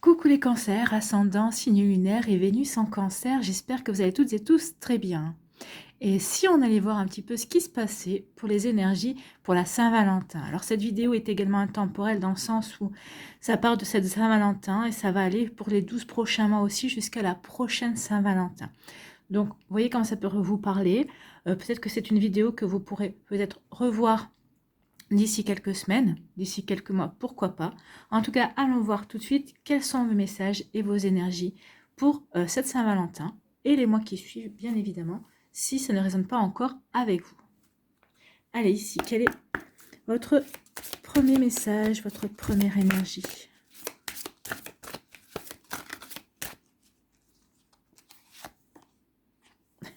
Coucou les cancers, ascendant, signe lunaire et Vénus en cancer, j'espère que vous allez toutes et tous très bien. Et si on allait voir un petit peu ce qui se passait pour les énergies pour la Saint-Valentin. Alors cette vidéo est également intemporelle dans le sens où ça part de cette Saint-Valentin et ça va aller pour les 12 prochains mois aussi jusqu'à la prochaine Saint-Valentin. Donc vous voyez comment ça peut vous parler. Peut-être que c'est une vidéo que vous pourrez peut-être revoir d'ici quelques semaines, d'ici quelques mois, pourquoi pas. En tout cas, allons voir tout de suite quels sont vos messages et vos énergies pour cette Saint-Valentin et les mois qui suivent, bien évidemment, si ça ne résonne pas encore avec vous. Allez, ici, quel est votre premier message, votre première énergie?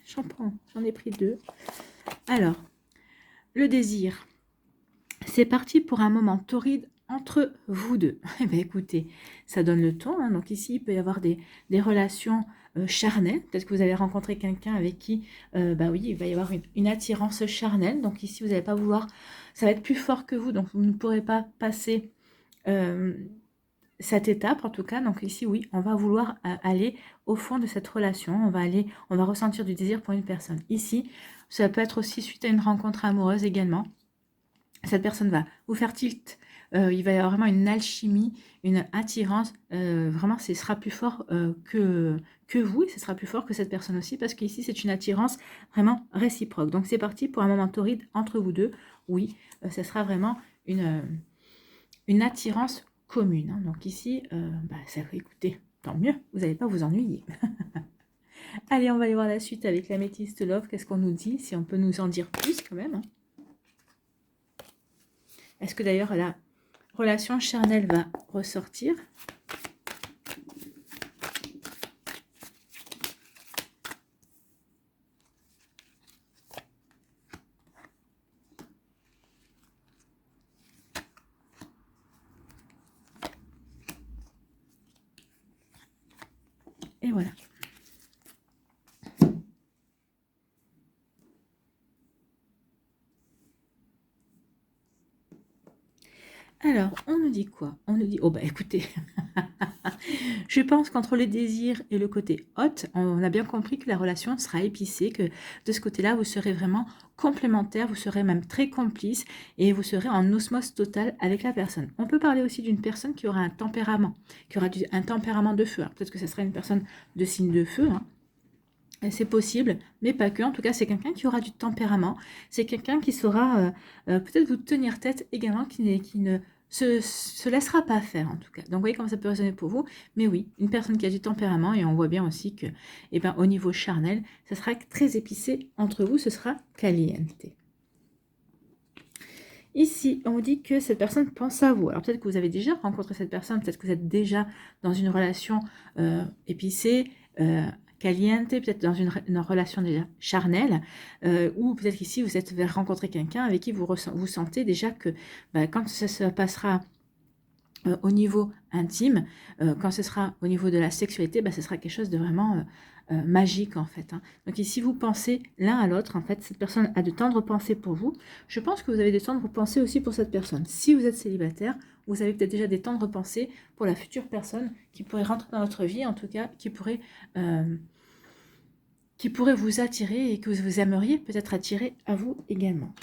J'en ai pris deux. Alors, le désir. C'est parti pour un moment torride entre vous deux. Eh bien, écoutez, ça donne le ton. Hein. Donc ici, il peut y avoir des relations charnelles. Peut-être que vous avez rencontré quelqu'un avec qui, bah oui, il va y avoir une attirance charnelle. Donc ici, vous n'allez pas vouloir... Ça va être plus fort que vous, donc vous ne pourrez pas passer cette étape, en tout cas. Donc ici, oui, on va vouloir aller au fond de cette relation. On va ressentir du désir pour une personne. Ici, ça peut être aussi suite à une rencontre amoureuse également. Cette personne va vous faire tilt, il va y avoir vraiment une alchimie, une attirance, vraiment ce sera plus fort que vous, et ce sera plus fort que cette personne aussi, parce qu'ici c'est une attirance vraiment réciproque. Donc c'est parti pour un moment torride entre vous deux, oui, ce sera vraiment une attirance commune. Hein. Donc ici, ça, écoutez, tant mieux, vous n'allez pas vous ennuyer. Allez, on va aller voir la suite avec l'améthyste love, qu'est-ce qu'on nous dit, si on peut nous en dire plus quand même. Hein. Est-ce que d'ailleurs la relation charnelle va ressortir? Et voilà. Alors, on nous dit quoi? On nous dit, oh bah écoutez, je pense qu'entre les désirs et le côté hot, on a bien compris que la relation sera épicée, que de ce côté-là, vous serez vraiment complémentaires, vous serez même très complices et vous serez en osmose totale avec la personne. On peut parler aussi d'une personne qui aura un tempérament, un tempérament de feu. Peut-être que ce sera une personne de signe de feu, hein. C'est possible, mais pas que. En tout cas, c'est quelqu'un qui aura du tempérament. C'est quelqu'un qui saura peut-être vous tenir tête également, qui ne se laissera pas faire en tout cas. Donc, vous voyez comment ça peut résonner pour vous. Mais oui, une personne qui a du tempérament, et on voit bien aussi que, au niveau charnel, ça sera très épicé entre vous, ce sera caliente. Ici, on vous dit que cette personne pense à vous. Alors peut-être que vous avez déjà rencontré cette personne, peut-être que vous êtes déjà dans une relation épicée, caliente, peut-être dans une relation déjà charnelle, ou peut-être qu'ici vous êtes vers rencontrer quelqu'un avec qui vous sentez déjà que quand ça se passera au niveau intime, quand ce sera au niveau de la sexualité, ce sera quelque chose de vraiment magique en fait. Hein. Donc ici vous pensez l'un à l'autre, en fait, cette personne a de tendres pensées pour vous. Je pense que vous avez de tendres pensées aussi pour cette personne. Si vous êtes célibataire, vous avez peut-être déjà des tendres pensées pour la future personne qui pourrait rentrer dans votre vie, en tout cas, qui pourrait vous attirer et que vous aimeriez peut-être attirer à vous également.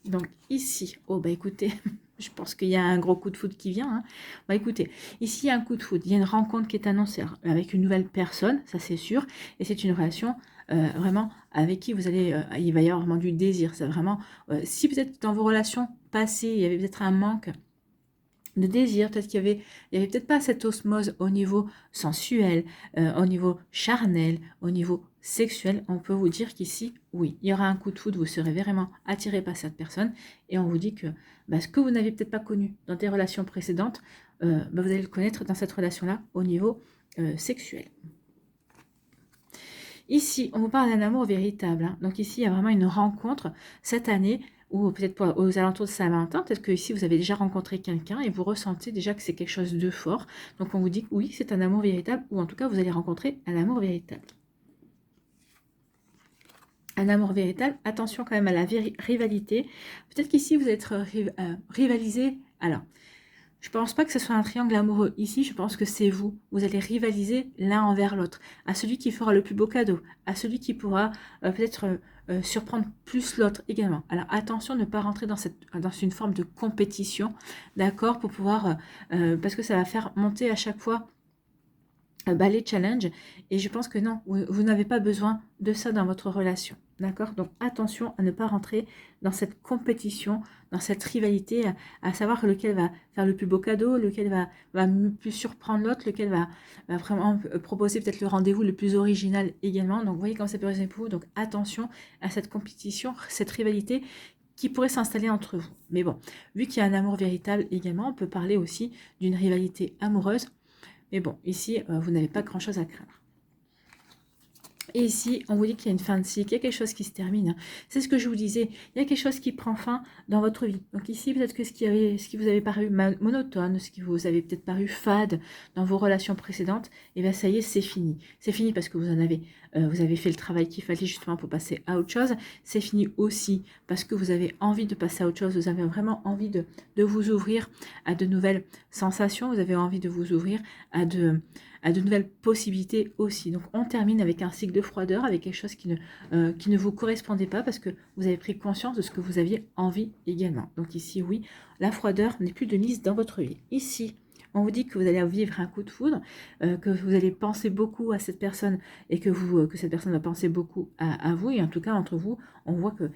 Donc ici, oh bah écoutez, je pense qu'il y a un gros coup de foudre qui vient. Hein. Bah écoutez, ici il y a un coup de foudre, il y a une rencontre qui est annoncée avec une nouvelle personne, ça c'est sûr, et c'est une relation vraiment avec qui vous allez, il va y avoir vraiment du désir. C'est vraiment, si peut-être dans vos relations passées, il y avait peut-être un manque de désir, peut-être qu'il y avait peut-être pas cette osmose au niveau sensuel, au niveau charnel, au niveau sexuel, on peut vous dire qu'ici, oui, il y aura un coup de foudre, vous serez vraiment attiré par cette personne, et on vous dit que ce que vous n'avez peut-être pas connu dans des relations précédentes, vous allez le connaître dans cette relation-là au niveau sexuel. Ici, on vous parle d'un amour véritable, hein. Donc ici, il y a vraiment une rencontre cette année, ou peut-être aux alentours de Saint-Valentin, peut-être que ici vous avez déjà rencontré quelqu'un et vous ressentez déjà que c'est quelque chose de fort. Donc on vous dit que oui, c'est un amour véritable, ou en tout cas vous allez rencontrer un amour véritable. Un amour véritable, attention quand même à la rivalité. Peut-être qu'ici vous êtes rivalisé. Alors, Je pense pas que ce soit un triangle amoureux. Ici, je pense que c'est vous. Vous allez rivaliser l'un envers l'autre. À celui qui fera le plus beau cadeau. À celui qui pourra peut-être surprendre plus l'autre également. Alors attention, ne pas rentrer dans une forme de compétition, d'accord, pour pouvoir, parce que ça va faire monter à chaque fois les challenges. Et je pense que non, vous n'avez pas besoin de ça dans votre relation. D'accord? Donc attention à ne pas rentrer dans cette compétition, dans cette rivalité, à savoir lequel va faire le plus beau cadeau, lequel va plus surprendre l'autre, lequel va vraiment proposer peut-être le rendez-vous le plus original également. Donc vous voyez comment ça peut résonner pour vous. Donc attention à cette compétition, cette rivalité qui pourrait s'installer entre vous. Mais bon, vu qu'il y a un amour véritable également, on peut parler aussi d'une rivalité amoureuse. Mais bon, ici, vous n'avez pas grand-chose à craindre. Et ici, on vous dit qu'il y a une fin de cycle, il y a quelque chose qui se termine. Hein. C'est ce que je vous disais, il y a quelque chose qui prend fin dans votre vie. Donc ici, peut-être que ce qui vous avait paru monotone, ce qui vous avait peut-être paru fade dans vos relations précédentes, et bien ça y est, c'est fini. C'est fini parce que vous avez fait le travail qu'il fallait justement pour passer à autre chose. C'est fini aussi parce que vous avez envie de passer à autre chose. Vous avez vraiment envie de vous ouvrir à de nouvelles sensations. Vous avez envie de vous ouvrir à de nouvelles possibilités aussi. Donc on termine avec un cycle de froideur, avec quelque chose qui ne vous correspondait pas parce que vous avez pris conscience de ce que vous aviez envie également. Donc ici, oui, la froideur n'est plus de mise dans votre vie. Ici, on vous dit que vous allez vivre un coup de foudre, que vous allez penser beaucoup à cette personne et que cette personne va penser beaucoup à vous. Et en tout cas, entre vous, on voit que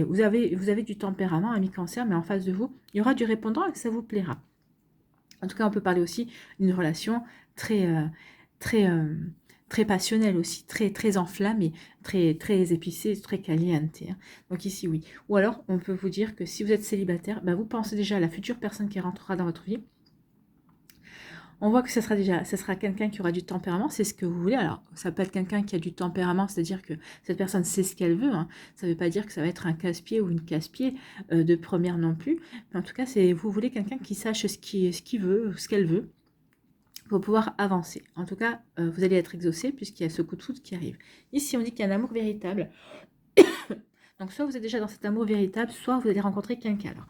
vous avez du tempérament, ami Cancer, mais en face de vous, il y aura du répondant et que ça vous plaira. En tout cas, on peut parler aussi d'une relation très, très passionnelle aussi, très enflammée, très épicée, très caliente. Hein. Donc ici, oui. Ou alors, on peut vous dire que si vous êtes célibataire, vous pensez déjà à la future personne qui rentrera dans votre vie. On voit que ce sera quelqu'un qui aura du tempérament, c'est ce que vous voulez. Alors, ça peut être quelqu'un qui a du tempérament, c'est-à-dire que cette personne sait ce qu'elle veut. Hein. Ça ne veut pas dire que ça va être un casse-pied ou une casse-pied de première non plus. Mais en tout cas, vous voulez quelqu'un qui sache ce qu'il veut, ce qu'elle veut, pour pouvoir avancer. En tout cas, vous allez être exaucé puisqu'il y a ce coup de foudre qui arrive. Ici, on dit qu'il y a un amour véritable. Donc, soit vous êtes déjà dans cet amour véritable, soit vous allez rencontrer quelqu'un. Alors,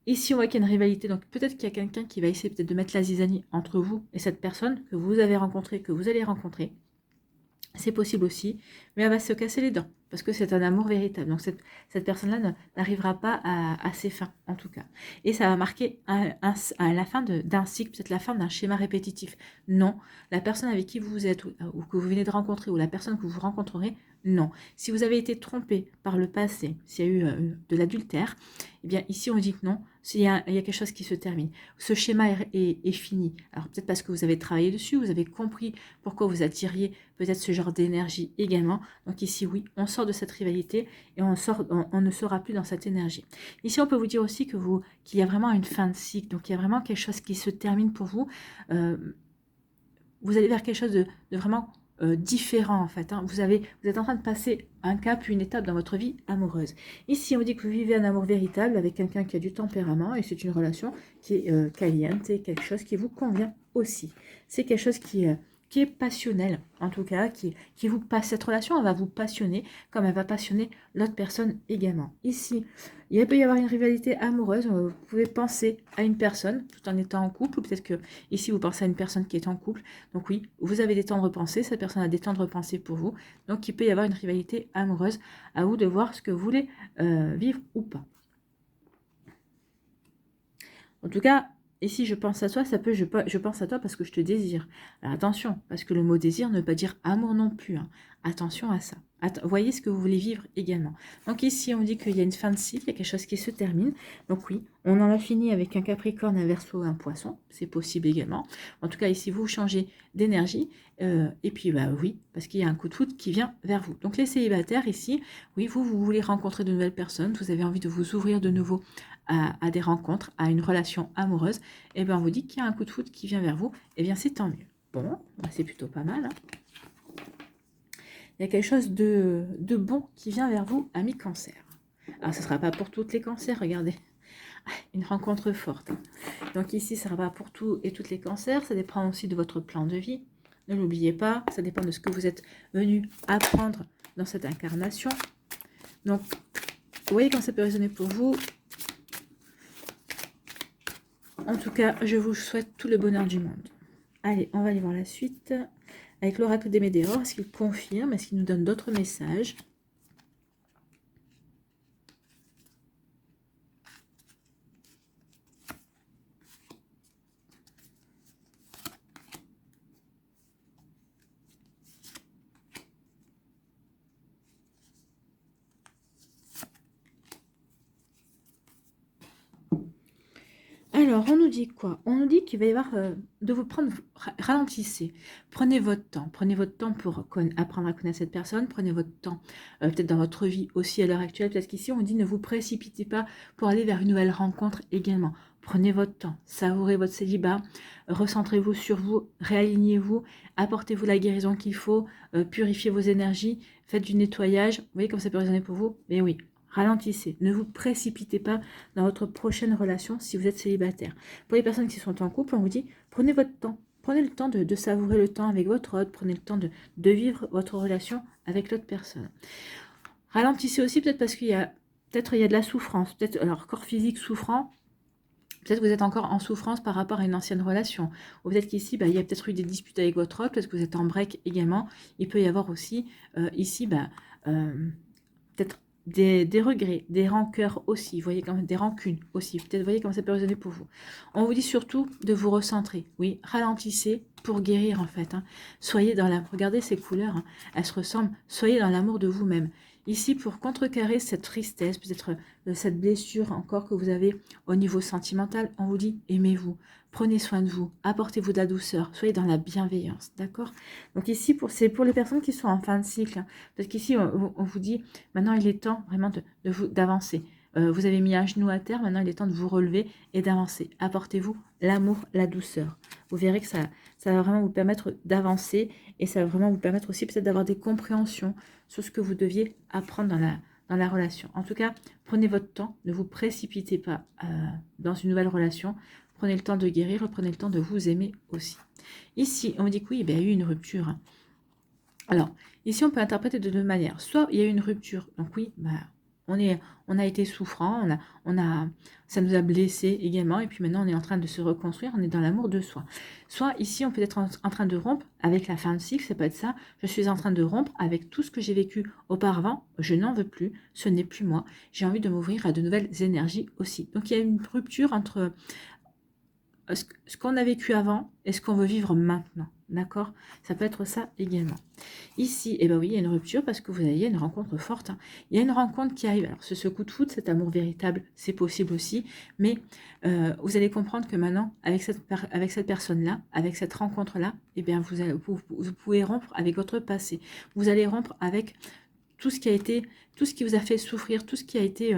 ici, on voit qu'il y a une rivalité, donc peut-être qu'il y a quelqu'un qui va essayer peut-être de mettre la zizanie entre vous et cette personne que vous avez rencontrée, que vous allez rencontrer. C'est possible aussi, mais elle va se casser les dents, parce que c'est un amour véritable. Donc cette personne-là n'arrivera pas à ses fins, en tout cas. Et ça va marquer la fin d'un cycle, peut-être la fin d'un schéma répétitif. Non, la personne avec qui vous êtes, ou que vous venez de rencontrer, ou la personne que vous rencontrerez, non. Si vous avez été trompé par le passé, s'il y a eu de l'adultère, eh bien ici on dit que non, il y a quelque chose qui se termine. Ce schéma est fini. Alors peut-être parce que vous avez travaillé dessus, vous avez compris pourquoi vous attiriez peut-être ce genre d'énergie également. Donc ici oui, on sort de cette rivalité et on ne sera plus dans cette énergie. Ici on peut vous dire aussi qu'il y a vraiment une fin de cycle, donc il y a vraiment quelque chose qui se termine pour vous. Vous allez vers quelque chose de vraiment différent en fait. Hein. Vous êtes en train de passer un cap, une étape dans votre vie amoureuse. Ici, on dit que vous vivez un amour véritable avec quelqu'un qui a du tempérament et c'est une relation qui est caliente, c'est quelque chose qui vous convient aussi. C'est quelque chose qui est passionnel, en tout cas, qui vous passe. Cette relation, elle va vous passionner comme elle va passionner l'autre personne également. Ici, il peut y avoir une rivalité amoureuse. Vous pouvez penser à une personne tout en étant en couple, ou peut-être que ici, vous pensez à une personne qui est en couple. Donc oui, vous avez des temps de repenser, cette personne a des temps de repenser pour vous. Donc il peut y avoir une rivalité amoureuse, à vous de voir ce que vous voulez vivre ou pas. En tout cas, ici, je pense à toi, je pense à toi parce que je te désire. Alors attention, parce que le mot désir ne veut pas dire amour non plus. Hein. Attention à ça. Voyez ce que vous voulez vivre également. Donc ici, on dit qu'il y a une fin de cycle, il y a quelque chose qui se termine. Donc oui, on en a fini avec un Capricorne, un Verseau, un Poisson. C'est possible également. En tout cas, ici, vous changez d'énergie. Et puis, oui, parce qu'il y a un coup de foudre qui vient vers vous. Donc les célibataires, ici, oui, vous voulez rencontrer de nouvelles personnes. Vous avez envie de vous ouvrir de nouveau à des rencontres, à une relation amoureuse. Et bien, on vous dit qu'il y a un coup de foudre qui vient vers vous. Et bien, c'est tant mieux. Bon, c'est plutôt pas mal. Hein. Il y a quelque chose de bon qui vient vers vous, ami Cancer. Alors, ce ne sera pas pour toutes les cancers, regardez. Une rencontre forte. Donc ici, ce ne sera pas pour tous et toutes les cancers. Ça dépend aussi de votre plan de vie. Ne l'oubliez pas. Ça dépend de ce que vous êtes venu apprendre dans cette incarnation. Donc, vous voyez quand ça peut résonner pour vous. En tout cas, je vous souhaite tout le bonheur du monde. Allez, on va aller voir la suite. Avec l'oracle des Médéors, est-ce qu'il confirme? Est-ce qu'il nous donne d'autres messages? Alors, on nous dit quoi? On nous dit qu'il va y avoir de vous prendre, ralentissez, prenez votre temps pour apprendre à connaître cette personne, prenez votre temps, peut-être dans votre vie aussi à l'heure actuelle, peut-être qu'ici on dit ne vous précipitez pas pour aller vers une nouvelle rencontre également. Prenez votre temps, savourez votre célibat, recentrez-vous sur vous, réalignez-vous, apportez-vous la guérison qu'il faut, purifiez vos énergies, faites du nettoyage, vous voyez comme ça peut résonner pour vous? Mais oui. Ralentissez, ne vous précipitez pas dans votre prochaine relation si vous êtes célibataire. Pour les personnes qui sont en couple, on vous dit, prenez votre temps. Prenez le temps de savourer le temps avec votre autre, prenez le temps de vivre votre relation avec l'autre personne. Ralentissez aussi peut-être parce qu'il y a peut-être il y a de la souffrance, peut-être alors corps physique souffrant, peut-être que vous êtes encore en souffrance par rapport à une ancienne relation. Ou peut-être qu'ici, il y a peut-être eu des disputes avec votre autre, peut-être que vous êtes en break également. Il peut y avoir aussi ici peut-être des regrets, des rancœurs aussi, vous voyez, comme des rancunes aussi, peut-être vous voyez comment ça peut résonner pour vous. On vous dit surtout de vous recentrer, oui, ralentissez pour guérir en fait. Soyez dans la, regardez ces couleurs, elles se ressemblent, soyez dans l'amour de vous-même. Ici, pour contrecarrer cette tristesse, peut-être cette blessure encore que vous avez au niveau sentimental, on vous dit aimez-vous, prenez soin de vous, apportez-vous de la douceur, soyez dans la bienveillance, d'accord? Donc ici, c'est pour les personnes qui sont en fin de cycle, parce qu'ici, on vous dit maintenant il est temps vraiment d'avancer. Vous avez mis un genou à terre, maintenant il est temps de vous relever et d'avancer. Apportez-vous l'amour, la douceur. Vous verrez que ça va vraiment vous permettre d'avancer et ça va vraiment vous permettre aussi peut-être d'avoir des compréhensions sur ce que vous deviez apprendre dans la relation. En tout cas, prenez votre temps, ne vous précipitez pas dans une nouvelle relation. Prenez le temps de guérir, prenez le temps de vous aimer aussi. Ici, on me dit que oui, il y a eu une rupture. Alors, ici, on peut interpréter de deux manières. Soit il y a eu une rupture, donc oui, on a été souffrant, ça nous a blessés également, et puis maintenant on est en train de se reconstruire, on est dans l'amour de soi. Soit ici, on peut être en train de rompre avec la fin de cycle, ça peut être ça, je suis en train de rompre avec tout ce que j'ai vécu auparavant, je n'en veux plus, ce n'est plus moi, j'ai envie de m'ouvrir à de nouvelles énergies aussi. Donc il y a une rupture entre ce qu'on a vécu avant et ce qu'on veut vivre maintenant. D'accord? Ça peut être ça également. Ici, eh ben oui, il y a une rupture parce que vous avez une rencontre forte. Il y a une rencontre qui arrive. Alors, ce coup de foudre, cet amour véritable, c'est possible aussi. Mais vous allez comprendre que maintenant, avec cette personne-là, avec cette rencontre-là, eh bien, vous pouvez rompre avec votre passé. Vous allez rompre avec tout ce qui vous a fait souffrir, tout ce qui a été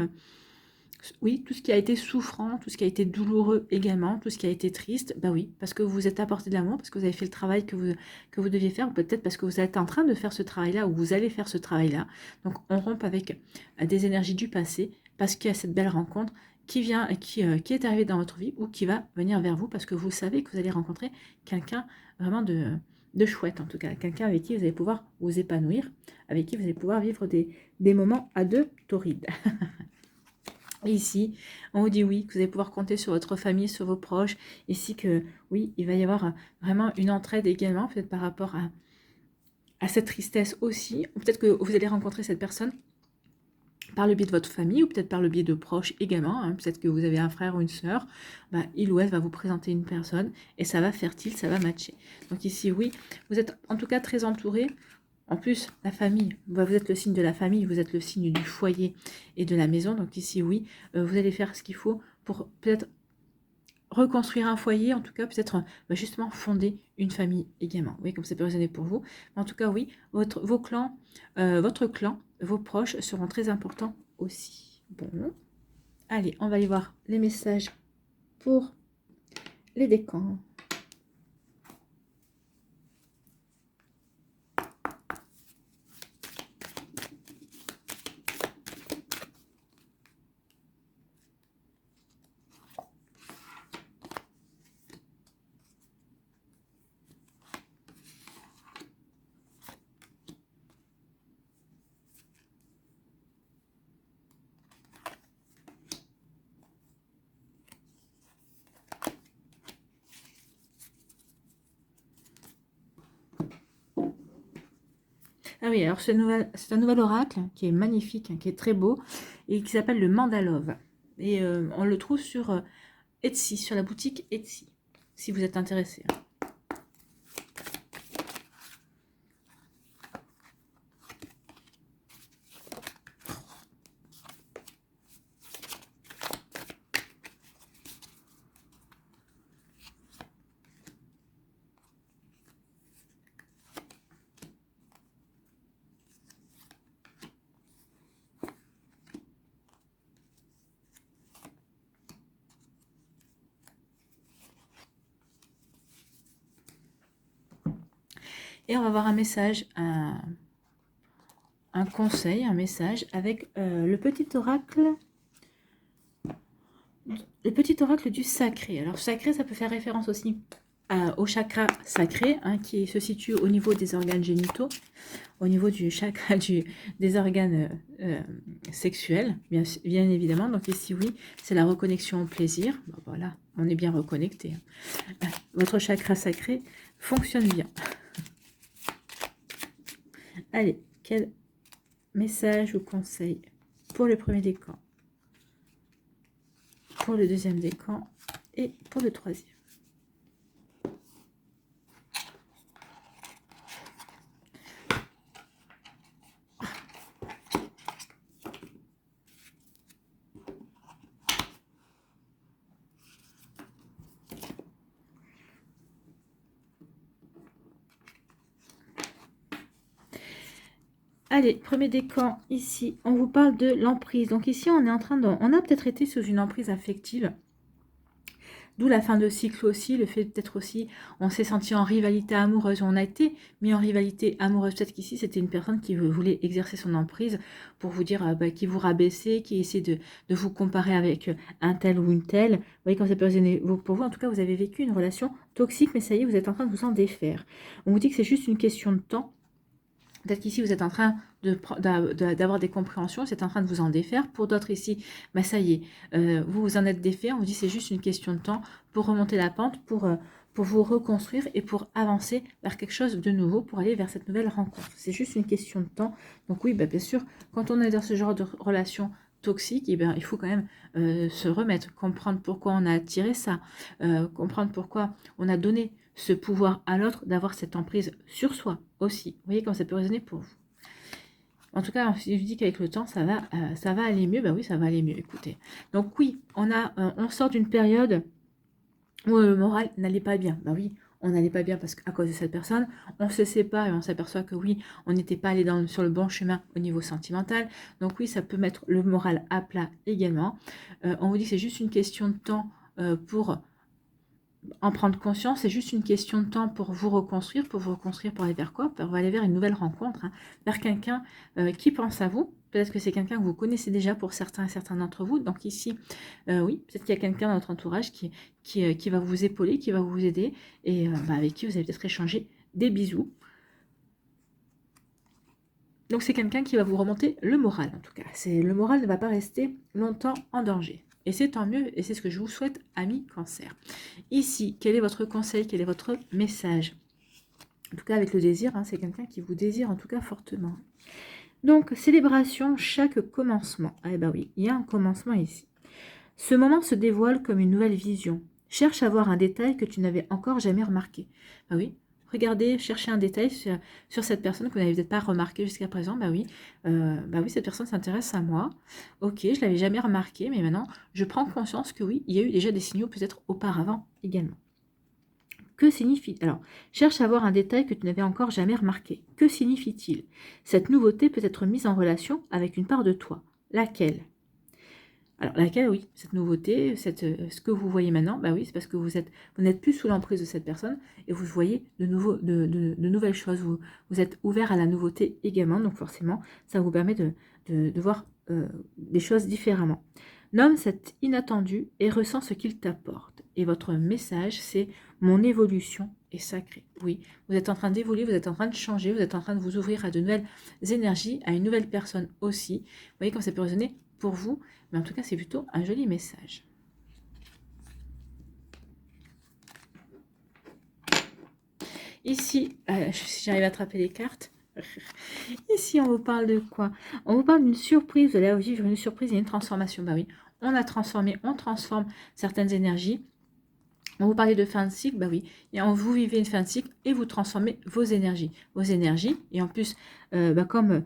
oui, tout ce qui a été souffrant, tout ce qui a été douloureux également, tout ce qui a été triste, bah oui, parce que vous êtes apporté de l'amour, parce que vous avez fait le travail que vous deviez faire, ou peut-être parce que vous êtes en train de faire ce travail-là, ou vous allez faire ce travail-là. Donc on rompt avec des énergies du passé, parce qu'il y a cette belle rencontre qui vient, qui est arrivée dans votre vie, ou qui va venir vers vous, parce que vous savez que vous allez rencontrer quelqu'un vraiment de chouette, en tout cas, quelqu'un avec qui vous allez pouvoir vous épanouir, avec qui vous allez pouvoir vivre des moments à deux torrides. Ici, on vous dit oui, que vous allez pouvoir compter sur votre famille, sur vos proches. Ici, que oui, il va y avoir vraiment une entraide également, peut-être par rapport à cette tristesse aussi. Ou peut-être que vous allez rencontrer cette personne par le biais de votre famille ou peut-être par le biais de proches également. Peut-être que vous avez un frère ou une sœur. Il ou elle va vous présenter une personne et ça va faire tilt, ça va matcher. Donc ici, oui, vous êtes en tout cas très entouré. En plus, la famille, vous êtes le signe de la famille, vous êtes le signe du foyer et de la maison. Donc ici, oui, vous allez faire ce qu'il faut pour peut-être reconstruire un foyer, en tout cas peut-être justement fonder une famille également. Oui, comme ça peut résonner pour vous. Mais en tout cas, oui, votre clan, vos proches seront très importants aussi. Bon, allez, on va aller voir les messages pour les décans. Ah oui, alors c'est un nouvel oracle qui est magnifique, hein, qui est très beau, et qui s'appelle le Mandalove. Et on le trouve sur Etsy, sur la boutique Etsy, si vous êtes intéressé. Et on va voir un message, un conseil, un message avec le petit oracle du sacré. Alors sacré, ça peut faire référence aussi au chakra sacré, hein, qui se situe au niveau des organes génitaux, au niveau du chakra des organes sexuels, bien évidemment. Donc ici, oui, c'est la reconnexion au plaisir. Bon, voilà, on est bien reconnecté. Votre chakra sacré fonctionne bien. Allez, quel message ou conseil pour le premier décan, pour le deuxième décan et pour le troisième? Allez, premier décan, ici, on vous parle de l'emprise. Donc ici, on est en train de... On a peut-être été sous une emprise affective. D'où la fin de cycle aussi, le fait peut-être aussi, on s'est senti en rivalité amoureuse, on a été mis en rivalité amoureuse. Peut-être qu'ici, c'était une personne qui voulait exercer son emprise pour vous dire, qui vous rabaisser, qui essaie de vous comparer avec un tel ou une telle. Vous voyez, quand ça peut résonner pour vous, en tout cas, vous avez vécu une relation toxique, mais ça y est, vous êtes en train de vous en défaire. On vous dit que c'est juste une question de temps. Peut-être qu'ici, vous êtes en train d'avoir des compréhensions, c'est en train de vous en défaire. Pour d'autres ici, bah ça y est, vous vous en êtes défait. On vous dit c'est juste une question de temps pour remonter la pente, pour vous reconstruire et pour avancer vers quelque chose de nouveau, pour aller vers cette nouvelle rencontre. C'est juste une question de temps. Donc oui, bah bien sûr, quand on est dans ce genre de relation toxique, eh bien, il faut quand même se remettre, comprendre pourquoi on a attiré ça, comprendre pourquoi on a donné ce pouvoir à l'autre d'avoir cette emprise sur soi aussi. Vous voyez comment ça peut résonner pour vous. En tout cas, si je dis qu'avec le temps, ça va aller mieux, bah oui, ça va aller mieux, écoutez. Donc oui, on sort d'une période où le moral n'allait pas bien. Bah oui, on n'allait pas bien parce qu'à cause de cette personne, on se sépare et on s'aperçoit que oui, on n'était pas allé sur le bon chemin au niveau sentimental. Donc oui, ça peut mettre le moral à plat également. On vous dit que c'est juste une question de temps pour en prendre conscience, c'est juste une question de temps pour vous reconstruire pour aller vers quoi? Pour aller vers une nouvelle rencontre, hein, vers quelqu'un qui pense à vous. Peut-être que c'est quelqu'un que vous connaissez déjà pour certains et certains d'entre vous. Donc ici, oui, peut-être qu'il y a quelqu'un dans votre entourage qui va vous épauler, qui va vous aider, et avec qui vous allez peut-être échanger des bisous. Donc c'est quelqu'un qui va vous remonter le moral, en tout cas. Le moral ne va pas rester longtemps en danger. Et c'est tant mieux, et c'est ce que je vous souhaite, amis Cancer. Ici, quel est votre conseil, quel est votre message? En tout cas, avec le désir, hein, c'est quelqu'un qui vous désire, en tout cas, fortement. Donc, célébration, chaque commencement. Ah ben oui, il y a un commencement ici. Ce moment se dévoile comme une nouvelle vision. Cherche à voir un détail que tu n'avais encore jamais remarqué. Ah oui, regardez, cherchez un détail sur cette personne que vous n'avez peut-être pas remarqué jusqu'à présent. Bah oui, cette personne s'intéresse à moi. Ok, je l'avais jamais remarqué, mais maintenant, je prends conscience que oui, il y a eu déjà des signaux peut-être auparavant également. Que signifie... Alors, cherche à voir un détail que tu n'avais encore jamais remarqué. Que signifie-t-il? Cette nouveauté peut être mise en relation avec une part de toi. Laquelle? Alors, laquelle, oui, cette nouveauté, ce que vous voyez maintenant, bah oui, c'est parce que vous n'êtes plus sous l'emprise de cette personne et vous voyez de nouvelles choses. Vous êtes ouvert à la nouveauté également, donc forcément, ça vous permet de voir des choses différemment. Nomme cet inattendu et ressens ce qu'il t'apporte. Et votre message, c'est « Mon évolution est sacrée ». Oui, vous êtes en train d'évoluer, vous êtes en train de changer, vous êtes en train de vous ouvrir à de nouvelles énergies, à une nouvelle personne aussi. Vous voyez comme ça peut résonner pour vous, mais en tout cas, c'est plutôt un joli message. Ici, si j'arrive à attraper les cartes, Ici, on vous parle de quoi? On vous parle d'une surprise. Vous allez vivre une surprise et une transformation. Bah oui, on a transformé, on transforme certaines énergies. On vous parlait de fin de cycle, bah oui, et vous vivez une fin de cycle et vous transformez vos énergies. Et en plus, comme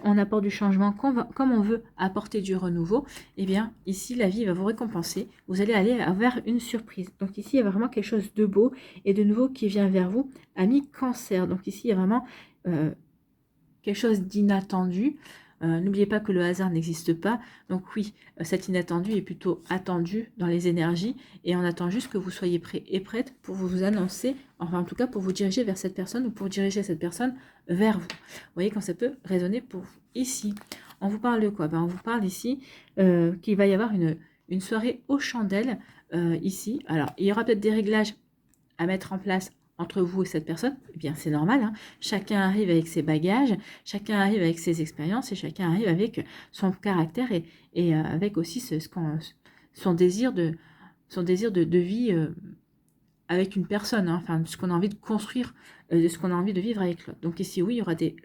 on apporte du changement, comme on veut apporter du renouveau, eh bien, ici, la vie va vous récompenser. Vous allez aller vers une surprise. Donc ici, il y a vraiment quelque chose de beau et de nouveau qui vient vers vous, ami Cancer. Donc ici, il y a vraiment quelque chose d'inattendu. N'oubliez pas que le hasard n'existe pas. Donc oui, cet inattendu est plutôt attendu dans les énergies et on attend juste que vous soyez prêts et prêtes pour vous annoncer, enfin en tout cas pour vous diriger vers cette personne ou pour diriger cette personne vers vous. Vous voyez quand ça peut résonner pour vous. Ici, on vous parle de quoi? On vous parle ici qu'il va y avoir une soirée aux chandelles ici. Alors, il y aura peut-être des réglages à mettre en place entre vous et cette personne, eh bien c'est normal, hein. Chacun arrive avec ses bagages, chacun arrive avec ses expériences et chacun arrive avec son caractère et avec aussi son désir de vie avec une personne, hein. Enfin ce qu'on a envie de construire, ce qu'on a envie de vivre avec l'autre. Donc ici oui, il y aura des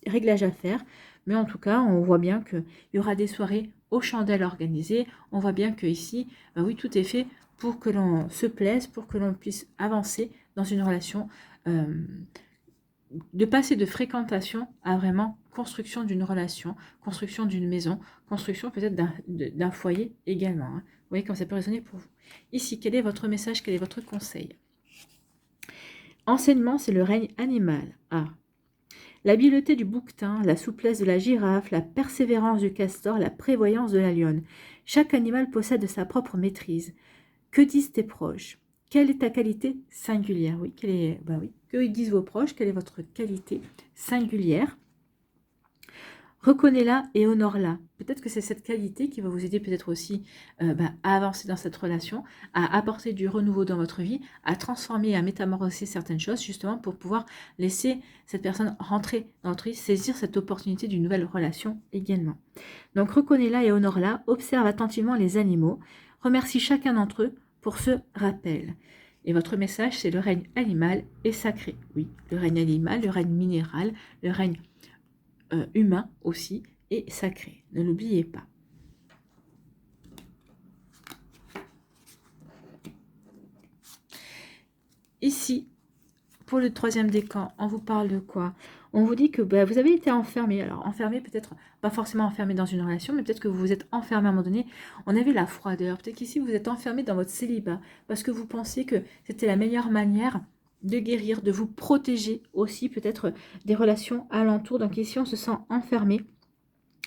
réglages à faire, mais en tout cas on voit bien qu'il y aura des soirées aux chandelles organisées, on voit bien que ici, oui, tout est fait pour que l'on se plaise, pour que l'on puisse avancer dans une relation, de passer de fréquentation à vraiment construction d'une relation, construction d'une maison, construction peut-être d'un foyer également, hein. Vous voyez quand ça peut résonner pour vous. Ici, quel est votre message, quel est votre conseil? Enseignement, c'est le règne animal. Ah. L'habileté du bouquetin, la souplesse de la girafe, la persévérance du castor, la prévoyance de la lionne. Chaque animal possède sa propre maîtrise. Que disent tes proches? Quelle est ta qualité singulière? Oui, oui. Que disent vos proches? Quelle est votre qualité singulière? Reconnais-la et honore-la. Peut-être que c'est cette qualité qui va vous aider peut-être aussi à avancer dans cette relation, à apporter du renouveau dans votre vie, à transformer, à métamorphoser certaines choses, justement pour pouvoir laisser cette personne rentrer dans votre vie, saisir cette opportunité d'une nouvelle relation également. Donc reconnais-la et honore-la, observe attentivement les animaux, remercie chacun d'entre eux pour ce rappel. Et votre message, c'est le règne animal et sacré. Oui, le règne animal, le règne minéral, le règne humain aussi et sacré. Ne l'oubliez pas. Ici, pour le troisième décan, on vous parle de quoi? On vous dit que vous avez été enfermé. Alors, enfermé, peut-être pas forcément enfermé dans une relation, mais peut-être que vous vous êtes enfermé à un moment donné. On avait la froideur. Peut-être qu'ici, vous êtes enfermé dans votre célibat parce que vous pensiez que c'était la meilleure manière de guérir, de vous protéger aussi peut-être des relations alentours. Donc ici, on se sent enfermé.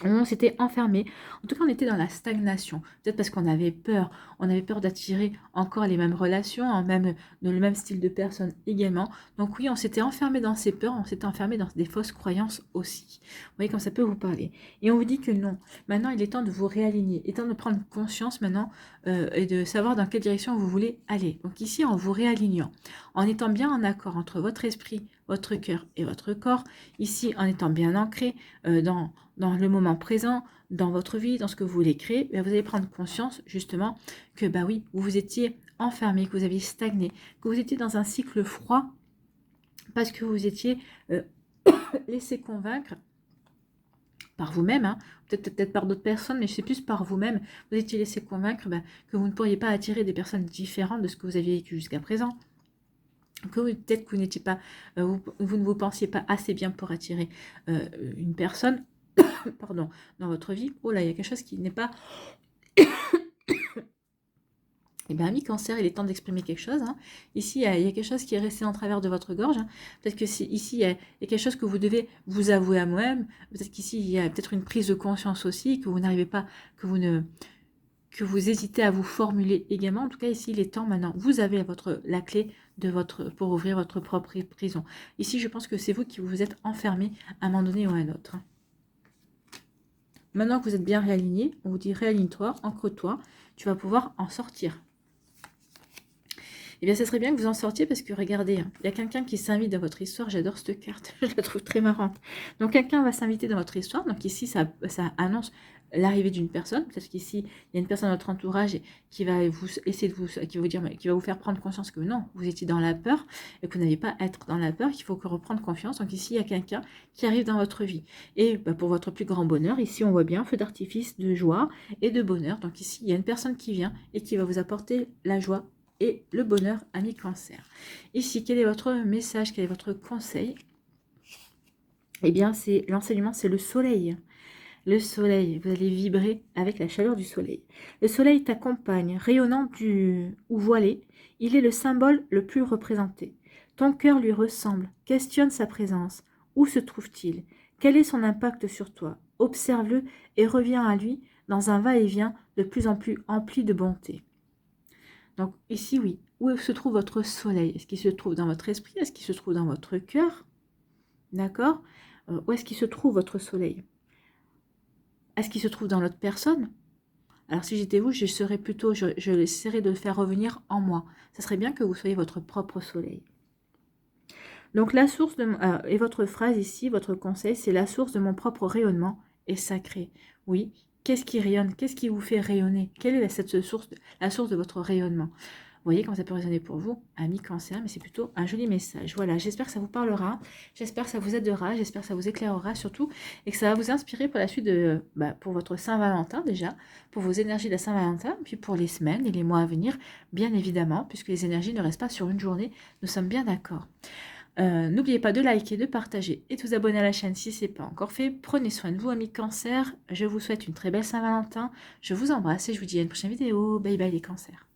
On s'était enfermé. En tout cas, on était dans la stagnation. Peut-être parce qu'on avait peur. On avait peur d'attirer encore les mêmes relations, dans le même style de personnes également. Donc oui, on s'était enfermé dans ces peurs, on s'était enfermé dans des fausses croyances aussi. Vous voyez comme ça peut vous parler. Et on vous dit que non. Maintenant, il est temps de vous réaligner. Il est temps de prendre conscience maintenant et de savoir dans quelle direction vous voulez aller. Donc ici, en vous réalignant, en étant bien en accord entre votre esprit, votre cœur et votre corps. Ici, en étant bien ancré dans le moment présent, dans votre vie, dans ce que vous voulez créer, vous allez prendre conscience justement que oui, vous vous étiez enfermé, que vous aviez stagné, que vous étiez dans un cycle froid parce que vous étiez laissé convaincre par vous-même, hein, peut-être par d'autres personnes, mais c'est plus par vous-même, vous étiez laissé convaincre que vous ne pourriez pas attirer des personnes différentes de ce que vous aviez vécu jusqu'à présent. Que peut-être que vous n'étiez pas, vous ne vous pensiez pas assez bien pour attirer une personne, pardon, dans votre vie. Oh là, il y a quelque chose qui n'est pas. Eh bien, ami Cancer, il est temps d'exprimer quelque chose, hein. Ici, il y a quelque chose qui est resté en travers de votre gorge, hein. Peut-être que ici, il y a quelque chose que vous devez vous avouer à vous-même. Peut-être qu'ici, il y a peut-être une prise de conscience aussi, que vous n'arrivez pas, que vous hésitez à vous formuler également. En tout cas, ici, il est temps maintenant. Vous avez la clé pour ouvrir votre propre prison. Ici, je pense que c'est vous qui vous êtes enfermé à un moment donné ou à un autre. Maintenant que vous êtes bien réaligné, on vous dit réaligne-toi, ancre-toi, tu vas pouvoir en sortir. Eh bien, ça serait bien que vous en sortiez parce que regardez, il y a quelqu'un qui s'invite dans votre histoire. J'adore cette carte, je la trouve très marrante. Donc, quelqu'un va s'inviter dans votre histoire. Donc, ici, ça annonce l'arrivée d'une personne, peut-être qu'ici, il y a une personne dans votre entourage qui va vous essayer de vous, qui va vous dire, qui va vous faire prendre conscience que non, vous étiez dans la peur et que vous n'avez pas à être dans la peur, qu'il faut que reprendre confiance. Donc ici, il y a quelqu'un qui arrive dans votre vie. Et pour votre plus grand bonheur, ici, on voit bien feu d'artifice de joie et de bonheur. Donc ici, il y a une personne qui vient et qui va vous apporter la joie et le bonheur, ami Cancer. Ici, quel est votre message, quel est votre conseil? Eh bien, c'est l'enseignement, c'est le soleil. Le soleil, vous allez vibrer avec la chaleur du soleil. Le soleil t'accompagne, rayonnant ou voilé, il est le symbole le plus représenté. Ton cœur lui ressemble, questionne sa présence. Où se trouve-t-il? Quel est son impact sur toi? Observe-le et reviens à lui dans un va-et-vient de plus en plus empli de bonté. Donc ici, oui, où se trouve votre soleil? Est-ce qu'il se trouve dans votre esprit? Est-ce qu'il se trouve dans votre cœur? D'accord? Où est-ce qu'il se trouve votre soleil? Est-ce qu'il se trouve dans l'autre personne? Alors si j'étais vous, je essaierais de le faire revenir en moi. Ça serait bien que vous soyez votre propre soleil. Donc la source de et votre phrase ici, votre conseil, c'est la source de mon propre rayonnement est sacrée. Oui, qu'est-ce qui rayonne? Qu'est-ce qui vous fait rayonner? Quelle est cette source, la source de votre rayonnement? Vous voyez comment ça peut résonner pour vous, ami Cancer, mais c'est plutôt un joli message. Voilà, j'espère que ça vous parlera, j'espère que ça vous aidera, j'espère que ça vous éclairera surtout, et que ça va vous inspirer pour la suite pour votre Saint-Valentin déjà, pour vos énergies de la Saint-Valentin, puis pour les semaines et les mois à venir, bien évidemment, puisque les énergies ne restent pas sur une journée, nous sommes bien d'accord. N'oubliez pas de liker, de partager et de vous abonner à la chaîne si ce n'est pas encore fait. Prenez soin de vous, amis Cancer. Je vous souhaite une très belle Saint-Valentin. Je vous embrasse et je vous dis à une prochaine vidéo. Bye bye les cancers.